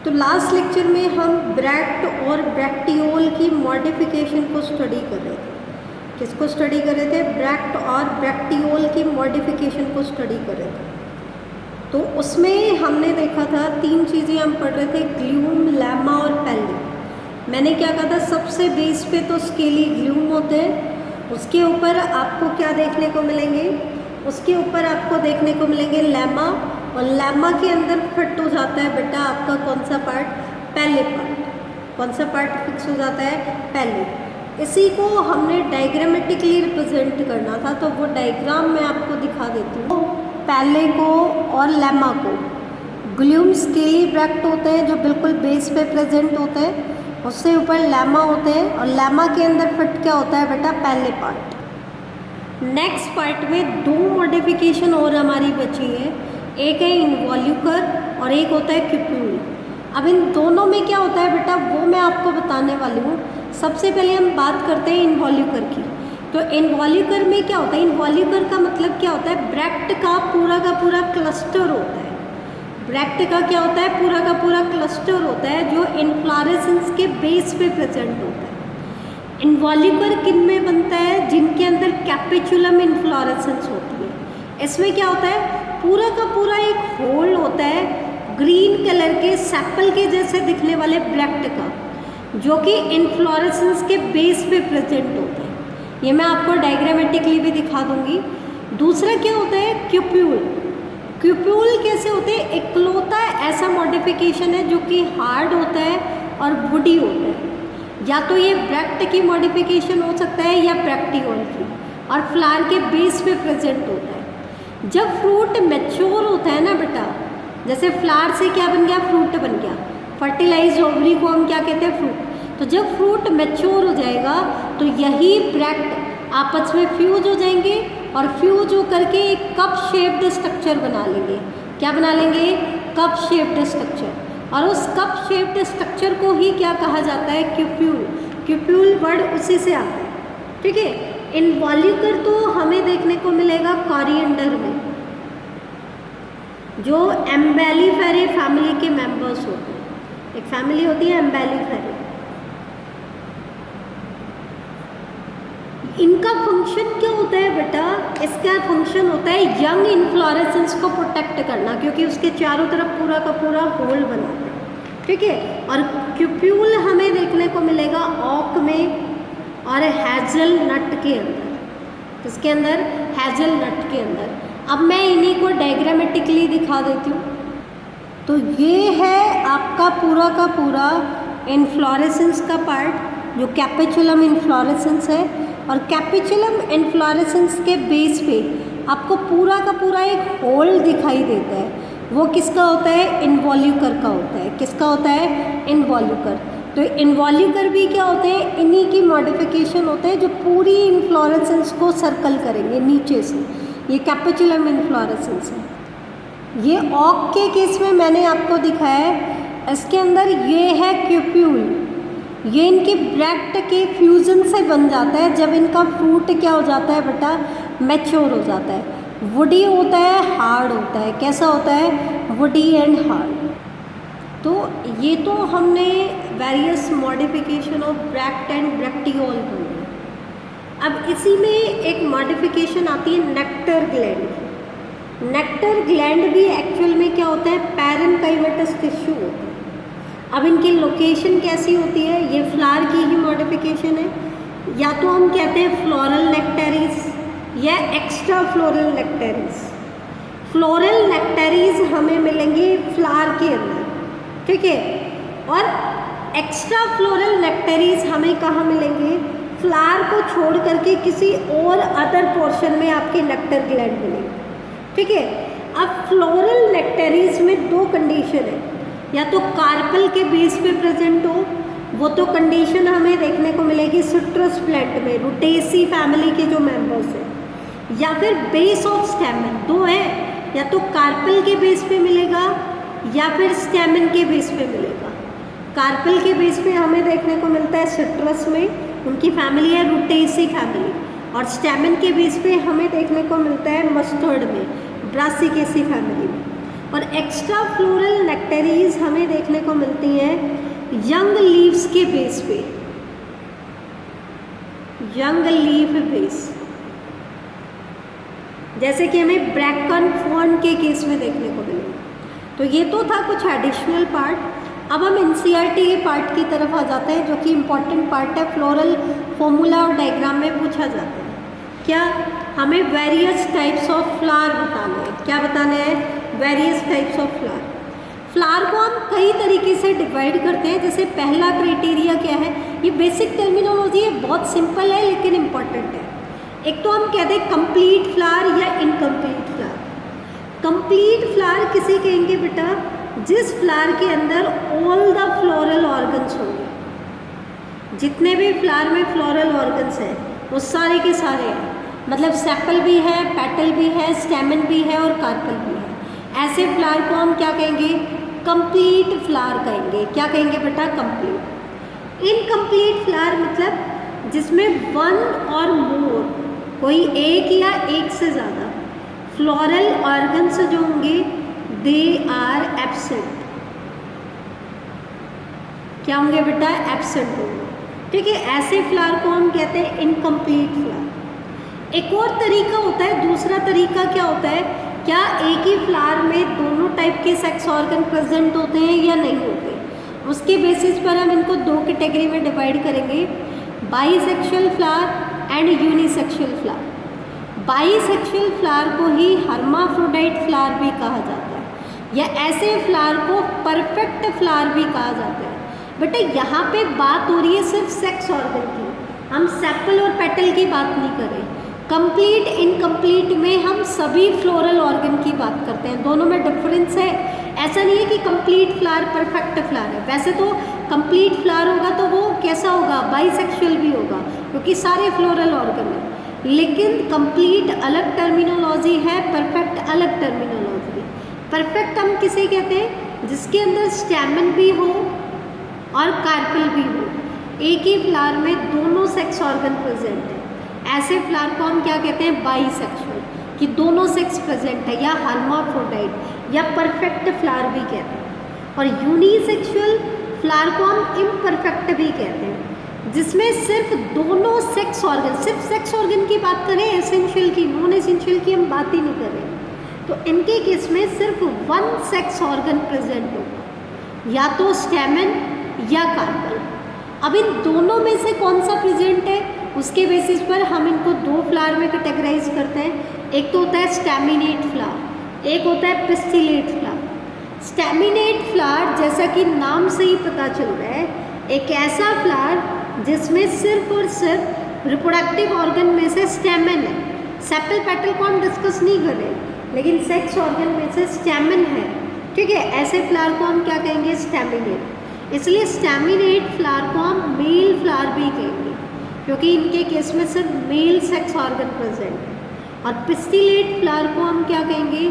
तो last lecture में हम ब्रैक्ट और ब्रैक्टियोल की मॉडिफिकेशन को स्टडी कर रहे थे। किसको स्टडी कर रहे थे? ब्रैक्ट और ब्रैक्टियोल की मॉडिफिकेशन को स्टडी कर रहे थे। तो उसमें हमने देखा था तीन चीज़ें हम पढ़ रहे थे, ग्लूम, लैमा और पैली। मैंने क्या कहा था, सबसे बेस पे तो स्केली ग्लूम होते हैं, उसके ऊपर आपको क्या देखने को मिलेंगे, उसके ऊपर आपको देखने को मिलेंगे लैमा, और लैमा के अंदर फिट हो जाता है बेटा आपका कौन सा पार्ट? पहले पार्ट। कौन सा पार्ट फिक्स हो जाता है? पहले। इसी को हमने डायग्रामेटिकली रिप्रेजेंट करना था, तो वो डायग्राम मैं आपको दिखा देती हूँ। पहले को और लैमा को, ग्लूम स्केली ब्रैक्ट होते हैं जो बिल्कुल बेस पे प्रेजेंट होते हैं, उससे ऊपर लैमा होते हैं, और लैमा के अंदर फिट क्या होता है बेटा? पहले पार्ट। नेक्स्ट पार्ट में दो मॉडिफिकेशन और हमारी बची है, एक है इनवॉल्यूकर और एक होता है क्यूप्यूल। अब इन दोनों में क्या होता है बेटा, वो मैं आपको बताने वाली हूँ। सबसे पहले हम बात करते हैं इनवॉल्यूकर की। तो इनवॉल्यूकर में क्या होता है? इनवॉल्यूकर का मतलब क्या होता है? ब्रैक्ट का पूरा क्लस्टर होता है। ब्रैक्ट का क्या होता है? पूरा क्लस्टर होता है जो इन्फ्लोरेसेंस के बेस पे प्रेजेंट होता है। इनवॉल्यूकर किन में बनता है? जिनके अंदर कैपिचुलम इन्फ्लोरेसेंस होती है। इसमें क्या होता है? पूरा का पूरा एक होल होता है ग्रीन कलर के सेपल के जैसे दिखने वाले ब्रैक्ट का, जो कि इन्फ्लोरेसेंस के बेस पे प्रेजेंट होता है। ये मैं आपको डायग्रामेटिकली भी दिखा दूंगी। दूसरा क्या होता है? क्यूप्यूल। क्यूप्यूल कैसे होते हैं? इकलौता ऐसा मॉडिफिकेशन है जो कि हार्ड होता है और वुडी होता है। या तो ये ब्रैक्ट की मॉडिफिकेशन हो सकता है या ब्रैक्टियोल की, और फ्लावर के बेस पे प्रेजेंट होता है। जब फ्रूट मैच्योर होता है ना बेटा, जैसे फ्लावर से क्या बन गया? फ्रूट बन गया। फर्टिलाइज्ड ओवरी को हम क्या कहते हैं? फ्रूट। तो जब फ्रूट मैच्योर हो जाएगा तो यही ब्रैक्ट आपस में फ्यूज हो जाएंगे, और फ्यूज हो करके एक कप शेप्ड स्ट्रक्चर बना लेंगे। क्या बना लेंगे? Cup shaped structure. और उस कप शेप्ड स्ट्रक्चर को ही क्या कहा जाता है? क्यूप्यूल। क्यूप्यूल वर्ड उसी से आता है, ठीक है। इनवॉल्यूकर तो हमें देखने को मिलेगा कोरिएंडर में, जो एम्बेलिफेरे फैमिली के मेंबर्स होते हैं। एक फैमिली होती है एम्बेलिफेरे। इनका फंक्शन क्या होता है बेटा? इसका फंक्शन होता है यंग इन्फ्लोरेसेंस को प्रोटेक्ट करना, क्योंकि उसके चारों तरफ पूरा का पूरा होल बनाता है, ठीक है। और क्यूप्यूल हमें देखने को मिलेगा ऑक में और हैजल नट के अंदर। किसके अंदर? हैजल नट के अंदर। अब मैं इन्हीं को डायग्रामेटिकली दिखा देती हूँ। तो ये है आपका पूरा का पूरा इन्फ्लोरेसेंस का पार्ट, जो कैपिचुलम इन्फ्लोरेसेंस है। और कैपिचुलम इन्फ्लोरेसेंस के बेस पे आपको पूरा का पूरा एक होल दिखाई देता है। वो किसका होता है? इनवॉल्यूकर का होता है। किसका होता है? इनवॉल्यूकर। तो इनवॉल्यूकर भी क्या होते हैं? इन्हीं की मॉडिफिकेशन होते हैं जो पूरी इन्फ्लोरेसेंस को सर्कल करेंगे नीचे से। ये कैपिचुलम इन्फ्लोरेसेंस है। ये ऑक के केस में मैंने आपको दिखाया है। इसके अंदर ये है क्यूप्यूल। ये इनके ब्रैक्ट के फ्यूजन से बन जाता है जब इनका फ्रूट क्या हो जाता है बेटा? मैच्योर हो जाता है। वुडी होता है, हार्ड होता है। कैसा होता है? Woody and hard. तो ये तो हमने various modification of bract and ब्रैक्टियोल कर ली। अब इसी में एक मॉडिफिकेशन आती है नेक्टर ग्लैंड। नेक्टर ग्लैंड भी एक्चुअल में क्या होता है? पैरेन्काइमेटस टिश्यू होता है। अब इनकी लोकेशन कैसी होती है? ये फ्लावर की ही मॉडिफिकेशन है। या तो हम कहते हैं फ्लोरल नेक्टेरिस या एक्स्ट्रा फ्लोरल नेक्टेरिस। फ्लोरल नेक्टेरिस हमें मिलेंगे फ्लावर के अंदर, ठीक है। और एक्स्ट्रा फ्लोरल नेक्टेरिस हमें कहाँ मिलेंगे? फ्लावर को छोड़ करके किसी और अदर पोर्शन में आपके नेक्टर ग्लैंड मिलेंगे, ठीक है। अब फ्लोरल नेक्टेरिस में दो कंडीशन है, या तो कार्पल के बेस पे प्रेजेंट हो, वो तो कंडीशन हमें देखने को मिलेगी सिट्रस प्लांट में, रुटेसी फैमिली के जो मेंबर्स हैं, या फिर बेस ऑफ स्टेमन। दो है, या तो कार्पल के बेस पे मिलेगा या फिर स्टेमन के बेस पे मिलेगा। कार्पल के बेस पे हमें देखने को मिलता है सिट्रस में, उनकी फैमिली है रुटेसी फैमिली, और स्टेमन के बेस पे हमें देखने को मिलता है मस्टर्ड में, ब्रासिकेसी फैमिली में। और एक्स्ट्रा फ्लोरल नेक्टरीज हमें देखने को मिलती हैं यंग लीव्स के बेस पे, यंग लीफ बेस, जैसे कि हमें ब्रैकन फॉर्न के केस में देखने को मिलेगा। तो ये तो था कुछ एडिशनल पार्ट। अब हम एनसीईआरटी के पार्ट की तरफ आ जाते हैं, जो कि इम्पॉर्टेंट पार्ट है, फ्लोरल फॉर्मूला और डायग्राम में पूछा जाता है। क्या हमें वेरियस टाइप्स ऑफ फ्लावर बताना है। क्या बताना है? Various types of flower. Flower को हम कई तरीके से डिवाइड करते हैं। जैसे पहला क्राइटेरिया क्या है, ये बेसिक टर्मिनोलॉजी है, बहुत सिंपल है लेकिन इम्पॉर्टेंट है। एक तो हम कहते हैं कंप्लीट फ्लावर या इनकम्प्लीट फ्लावर। कंप्लीट फ्लावर किसे कहेंगे बेटा? जिस फ्लावर के अंदर ऑल द फ्लोरल ऑर्गन्स होंगे, जितने भी फ्लावर में फ्लोरल ऑर्गन्स हैं वो सारे के सारे हैं, मतलब सेपल भी है, पेटल भी है, स्टेमन भी है और कार्पल भी है। ऐसे फ्लावर को हम क्या कहेंगे? कंप्लीट फ्लावर कहेंगे। क्या कहेंगे बेटा? कंप्लीट। इनकम्प्लीट फ्लावर मतलब जिसमें वन और मोर, कोई एक या एक से ज़्यादा फ्लोरल ऑर्गन्स जो होंगे दे आर एब्सेंट। क्या होंगे बेटा? एब्सेंट होंगे। ठीक है, ऐसे फ्लावर को हम कहते हैं इनकम्प्लीट फ्लावर। एक और तरीका होता है, दूसरा तरीका क्या होता है, क्या एक ही फ्लावर में दोनों टाइप के सेक्स ऑर्गन प्रेजेंट होते हैं या नहीं होते। उसके बेसिस पर हम इनको दो कैटेगरी में डिवाइड करेंगे, bisexual flower and unisexual flower. Bisexual flower को ही हर्माफ्रोडाइट फ्लावर भी कहा जाता है, या ऐसे फ्लावर को परफेक्ट फ्लावर भी कहा जाता है। बेटा यहाँ पे बात हो रही है सिर्फ सेक्स ऑर्गन की, हम सेपल और पेटल की बात नहीं कर रहे। कंप्लीट इनकम्प्लीट में हम सभी फ्लोरल ऑर्गन की बात करते हैं, दोनों में डिफरेंस है। ऐसा नहीं है कि कंप्लीट फ्लावर परफेक्ट फ्लावर है। वैसे तो कंप्लीट फ्लावर होगा तो वो कैसा होगा? बाईसेक्सुअल भी होगा, क्योंकि सारे फ्लोरल ऑर्गन है। लेकिन कंप्लीट अलग टर्मिनोलॉजी है, परफेक्ट अलग टर्मिनोलॉजी है। परफेक्ट हम किसे कहते हैं? जिसके अंदर स्टैमेन भी हो और कार्पल भी हो, एक ही फ्लावर में दोनों सेक्स ऑर्गन प्रेजेंट है। ऐसे फ्लावर को हम क्या कहते हैं? बाईसेक्सुअल, कि दोनों सेक्स प्रेजेंट है, या हर्माफ्रोडाइट या परफेक्ट फ्लावर भी कहते हैं। और यूनिसेक्सुअल फ्लावर को हम इम्परफेक्ट भी कहते हैं, जिसमें सिर्फ दोनों सेक्स ऑर्गन, सिर्फ सेक्स ऑर्गन की बात करें, एसेंशियल की, नॉन एसेंशियल की हम बात ही नहीं कर रहे। तो इनके केस में सिर्फ वन सेक्स ऑर्गन प्रेजेंट होगा, या तो स्टेमन या कार्पल। अब इन दोनों में से कौन सा प्रेजेंट है, उसके बेसिस पर हम इनको दो फ्लावर में कैटेगराइज करते हैं। एक तो होता है स्टैमिनेट फ्लावर, एक होता है पिस्टिलेट फ्लावर। स्टैमिनेट फ्लावर, जैसा कि नाम से ही पता चल रहा है, एक ऐसा फ्लावर जिसमें सिर्फ और सिर्फ रिप्रोडक्टिव ऑर्गन में से स्टेमन है। सेपल पेटल को हम डिस्कस नहीं कर रहे, लेकिन सेक्स ऑर्गन में से स्टेमन है। ठीक है, ऐसे फ्लावर को हम क्या कहेंगे? स्टैमिनेट। इसलिए स्टैमिनेट फ्लावर को हम मेल फ्लावर भी कहेंगे, क्योंकि इनके केस में सिर्फ मेल सेक्स ऑर्गन प्रेजेंट है। और पिस्टिलेट फ्लावर को हम क्या कहेंगे?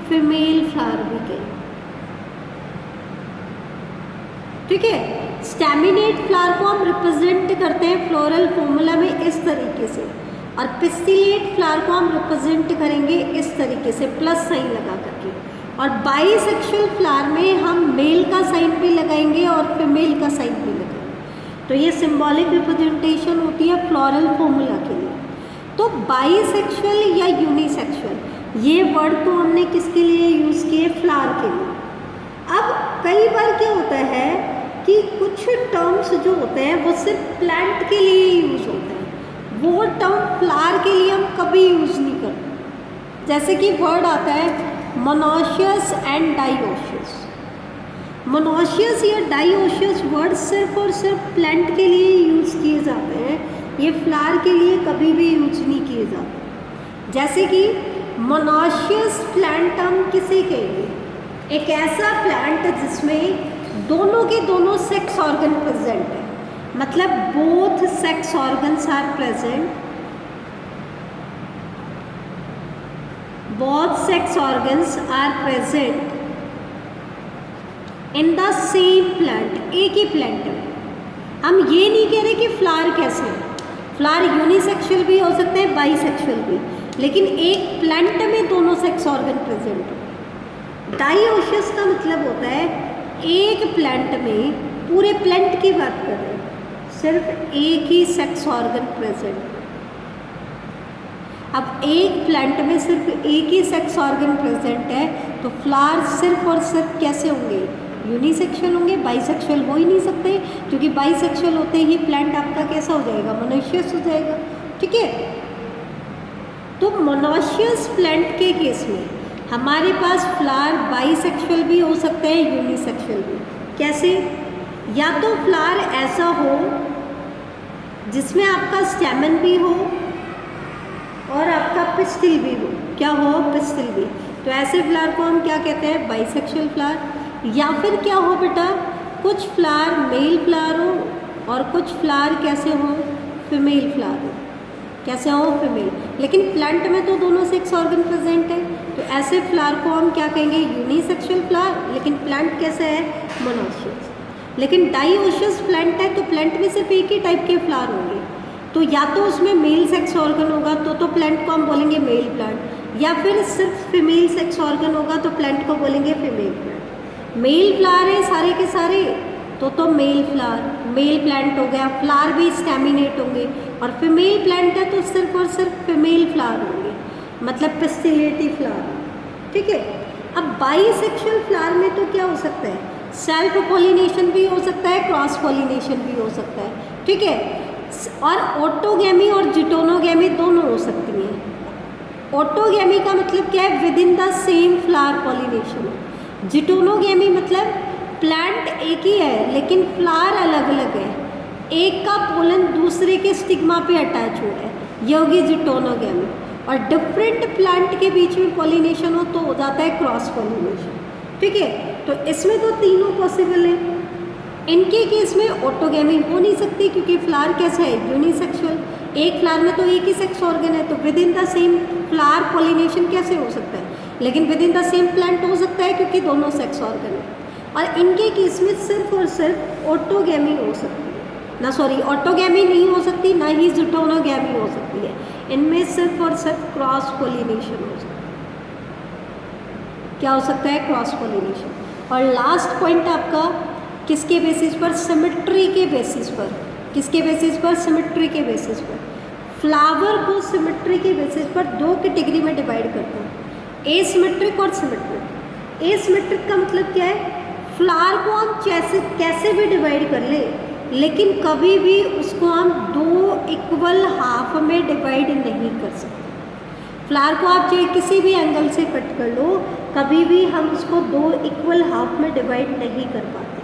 फीमेल फ्लावर भी कहेंगे। ठीक है, स्टैमिनेट फ्लावर को हम रिप्रेजेंट करते हैं फ्लोरल फॉर्मूला में इस तरीके से, और पिस्टिलेट फ्लावर को हम रिप्रेजेंट करेंगे इस तरीके से, प्लस साइन लगा करके। और बाईसेक्सुअल फ्लावर में हम मेल का साइन भी लगाएंगे और फीमेल का साइन भी लगाएंगे। तो ये सिंबॉलिक रिप्रेजेंटेशन होती है फ्लोरल फॉर्मूला के लिए। तो बाईसेक्सुअल या यूनिसेक्सुअल, ये वर्ड तो हमने किसके लिए यूज़ किए? फ्लावर के लिए। अब कई बार क्या होता है कि कुछ टर्म्स जो होते हैं वो सिर्फ प्लांट के लिए यूज़ होते हैं, वो टर्म फ्लावर के लिए हम कभी यूज़ नहीं करते। जैसे कि वर्ड आता है मोनोशियस एंड डाइओशियस। मोनोशियस या डाइओशियस वर्ड सिर्फ और सिर्फ प्लांट के लिए यूज़ किए जाते हैं, ये फ्लावर के लिए कभी भी यूज नहीं किए जाते। जैसे कि मोनोशियस प्लांट हम किसे कहेंगे? एक ऐसा प्लांट जिसमें दोनों के दोनों सेक्स ऑर्गन प्रेजेंट है, मतलब both sex organs are present, both sex organs are present in the same plant, एक ही प्लांट में। हम ये नहीं कह रहे कि फ्लावर कैसे है, फ्लावर यूनिसेक्सुअल भी हो सकते हैं, बाईसेक्सुअल भी, लेकिन एक प्लांट में दोनों सेक्स ऑर्गन प्रेजेंट हो। डाइओशियस का मतलब होता है एक प्लांट में, पूरे प्लांट की बात कर रहे हैं, सिर्फ एक ही सेक्स ऑर्गन प्रेजेंट। अब एक प्लांट में सिर्फ एक ही सेक्स ऑर्गन प्रेजेंट है तो फ्लावर सिर्फ और सिर्फ कैसे होंगे, यूनिसेक्सुअल होंगे। बाइसेक्सुअल हो ही नहीं सकते, क्योंकि बाइसेक्सुअल होते ही प्लांट आपका कैसा हो जाएगा, मोनोशियस हो जाएगा। ठीक है, तो मोनोशियस प्लांट के केस में हमारे पास फ्लावर बाइसेक्सुअल भी हो सकता है, यूनिसेक्सुअल भी। कैसे, या तो फ्लावर ऐसा हो जिसमें आपका स्टेमन भी हो और आपका पिस्टिल भी हो। क्या हो, पिस्टिल भी। तो ऐसे फ्लावर को हम क्या कहते हैं, बाइसेक्सुअल फ्लावर। या फिर क्या हो बेटा, कुछ फ्लावर मेल फ्लावर हो और कुछ फ्लावर कैसे हो, फीमेल फ्लावर हो। कैसे हो, फीमेल। लेकिन प्लांट में तो दोनों सेक्स ऑर्गन प्रेजेंट है, तो ऐसे फ्लावर को हम क्या कहेंगे, यूनिसेक्सुअल फ्लावर। लेकिन प्लांट कैसे है, मोनोशियस। लेकिन डाइओशियस प्लांट है तो प्लांट में सिर्फ एक ही टाइप के फ्लावर होंगे, तो या तो उसमें मेल सेक्स ऑर्गन होगा तो प्लांट को हम बोलेंगे मेल प्लांट, या फिर सिर्फ फीमेल सेक्स ऑर्गन होगा तो प्लांट को बोलेंगे फीमेल प्लांट। मेल फ्लावर है सारे के सारे तो मेल फ्लावर, मेल प्लांट हो गया। फ्लावर भी स्टैमिनेट होंगे, और फीमेल प्लांट है तो सिर्फ और सिर्फ फीमेल फ्लावर होंगे, मतलब पिस्टिलेटिव फ्लावर। ठीक है, अब बाइसेक्सुअल फ्लावर में तो क्या हो सकता है, सेल्फ पॉलिनेशन भी हो सकता है, क्रॉस पॉलिनेशन भी हो सकता है। ठीक है, और ऑटोगैमी और जिटोनोगैमी दोनों हो सकती हैं। ऑटोगैमी का मतलब क्या है, within the same flower pollination. Geitonogamy मतलब प्लांट एक ही है लेकिन फ्लावर अलग अलग है, एक का पोलन दूसरे के स्टिग्मा पे अटैच हो रहा है, ये होगी जिटोनोगैमी। और डिफरेंट प्लांट के बीच में पॉलिनेशन हो तो हो जाता है क्रॉस पॉलिनेशन। ठीक है, तो इसमें तो तीनों पॉसिबल है। इनके केस में ऑटोगैमी हो नहीं सकती क्योंकि फ्लावर कैसा है, यूनिसेक्सुअल। एक फ्लावर में तो एक ही सेक्स ऑर्गन है, तो with in the same flower pollination कैसे हो सकता है, लेकिन with in the same plant हो सकता है क्योंकि दोनों सेक्स ऑर्गन है। और इनके केस में सिर्फ और सिर्फ ऑटोगैमी हो सकती है ना, सॉरी ऑटोगैमी नहीं हो सकती, ना ही जिटोनोगैमी हो सकती है। इनमें सिर्फ और सिर्फ क्रॉस पॉलिनेशन हो सकता है। क्या हो सकता है, क्रॉस पॉलिनेशन। और लास्ट पॉइंट आपका किसके बेसिस पर, सिमेट्री के बेसिस पर। किसके बेसिस पर, सिमेट्री के बेसिस पर। फ्लावर को सिमेट्री के बेसिस पर दो कैटेगरी में डिवाइड करते हैं, एसिमेट्रिक और सिमेट्रिक। एसिमेट्रिक का मतलब क्या है, फ्लावर को हम कैसे भी डिवाइड कर ले, लेकिन कभी भी उसको हम दो इक्वल हाफ में डिवाइड नहीं कर सकते। फ्लावर को आप चाहे किसी भी एंगल से कट कर लो, कभी भी हम उसको दो इक्वल हाफ में डिवाइड नहीं कर पाते।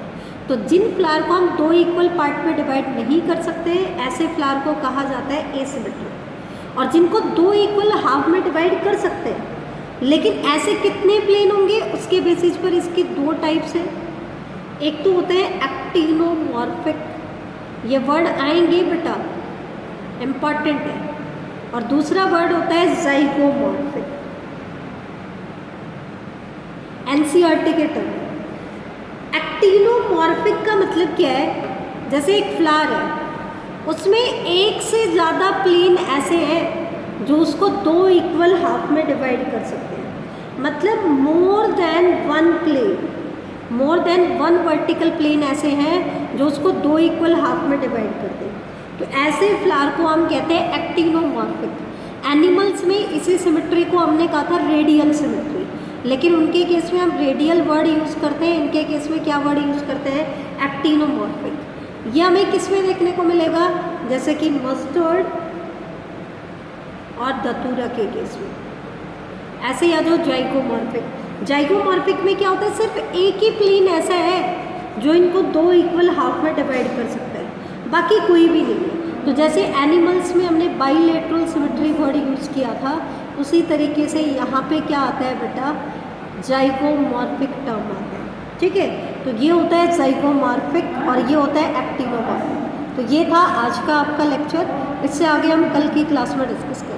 तो जिन फ्लावर को हम दो इक्वल पार्ट में डिवाइड नहीं कर सकते, ऐसे फ्लावर को कहा जाता है एसिमेट्रिक। और जिनको दो इक्वल हाफ में डिवाइड कर सकते हैं, लेकिन ऐसे कितने प्लेन होंगे उसके बेसिस पर इसके दो टाइप्स हैं। एक तो होता है एक्टिनोमॉर्फिक, ये वर्ड आएंगे बेटा, इम्पॉर्टेंट है। और दूसरा वर्ड होता है ज़ाइगोमॉर्फिक, एनसीईआरटी के टर्म। एक्टिनोमॉर्फिक का मतलब क्या है, जैसे एक फ्लावर है उसमें एक से ज़्यादा प्लेन ऐसे हैं जो उसको दो इक्वल हाफ में डिवाइड कर सकते हैं, मतलब more than one plane, more than one vertical plane ऐसे हैं जो उसको दो इक्वल हाफ में डिवाइड करते हैं। तो ऐसे फ्लावर को हम कहते हैं एक्टिनोमॉर्फिक। एनिमल्स में इसी सिमेट्री को हमने कहा था रेडियल सिमेट्री, लेकिन उनके केस में हम रेडियल वर्ड यूज़ करते हैं, इनके केस में क्या वर्ड यूज़ करते हैं, एक्टिनोमॉर्फिक। ये हमें किस में देखने को मिलेगा, जैसे कि मस्टर्ड और दतूरा के केस में। ऐसे या जो जाइगोमॉर्फिक, जाइगोमॉर्फिक में क्या होता है, सिर्फ एक ही प्लेन ऐसा है जो इनको दो इक्वल हाफ में डिवाइड कर सकता है, बाकी कोई भी नहीं है। तो जैसे एनिमल्स में हमने बाइलेटरल सिमेट्री वर्ड यूज़ किया था, उसी तरीके से यहाँ पे क्या आता है बेटा, जाइगोमॉर्फिक टर्म आता है। ठीक है, तो ये होता है जाइगोमॉर्फिक और ये होता है एक्टिनोमॉर्फिक। तो ये था आज का आपका लेक्चर, इससे आगे हम कल की क्लास में डिस्कस करेंगे।